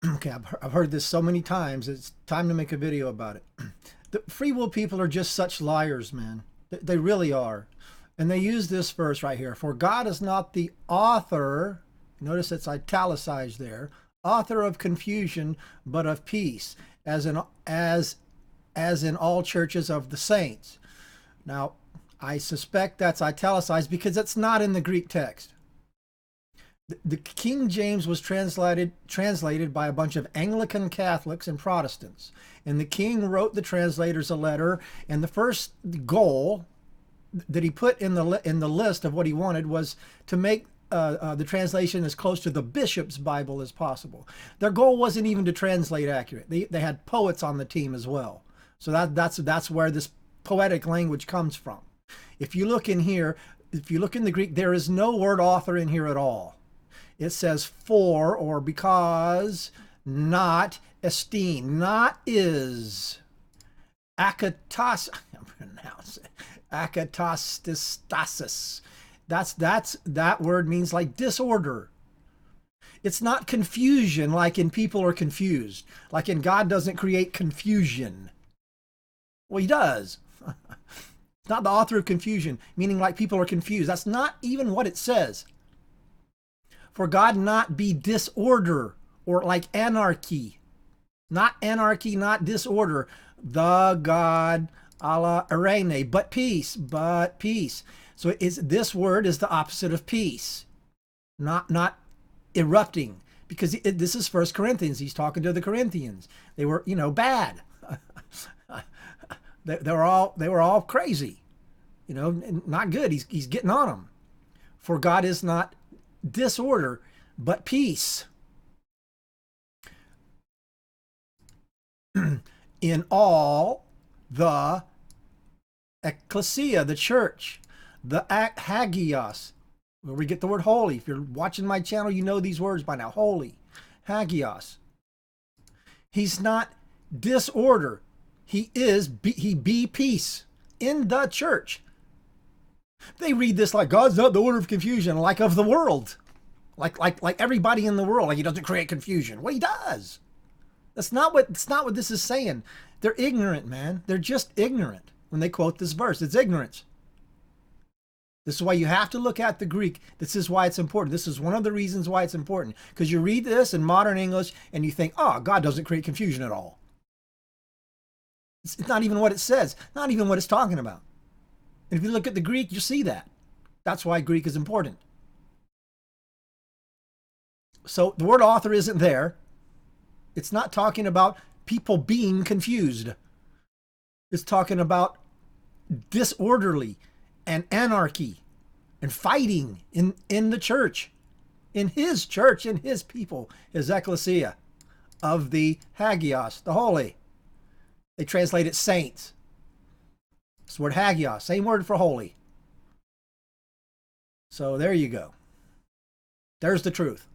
Okay, I've heard this so many times. It's time to make a video about it. The free will people are just such liars, man. They really are. And they use this verse right here. For God is not the author, notice it's italicized there, author of confusion, but of peace, as in all churches of the saints. Now, I suspect that's italicized because it's not in the Greek text. The King James was translated by a bunch of Anglican Catholics and Protestants. And the king wrote the translators a letter, and the first goal that he put in the list of what he wanted was to make the translation as close to the bishop's Bible as possible. Their goal wasn't even to translate accurate. They had poets on the team as well. So that's where this poetic language comes from. If you look in here, if you look in the Greek, there is no word author in here at all. It says for or because, not esteem, not is. Akatas, I pronounce it. Akatastasis. That word means like disorder. It's not confusion like in people are confused. Like in God doesn't create confusion. Well, he does. It's not the author of confusion, meaning like people are confused. That's not even what it says. For God not be disorder or like anarchy. Not anarchy, not disorder. The God, Allah, arene, but peace, but peace. So this word is the opposite of peace, not erupting, because this is First Corinthians. He's talking to the Corinthians. They were, bad. They were all crazy, not good. He's getting on them. For God is not disorder, but peace in all the ecclesia, the church, the hagios, where we get the word holy. If you're watching my channel, you know these words by now. Holy, hagios. He's not disorder. He be peace in the church. They read this like God's not the order of confusion, like of the world, like everybody in the world, like he doesn't create confusion. Well, he does. That's not what this is saying. They're ignorant, man. They're just ignorant when they quote this verse. It's ignorance. This is why you have to look at the Greek. This is why it's important. This is one of the reasons why it's important, because you read this in modern English and you think, oh, God doesn't create confusion at all. It's not even what it says, not even what it's talking about. And if you look at the Greek, you see that. That's why Greek is important. So the word author isn't there. It's not talking about people being confused. It's talking about disorderly and anarchy and fighting in the church, in his people, his ecclesia of the hagios, the holy. They translate it saints. It's the word hagios, same word for holy. So there you go. There's the truth.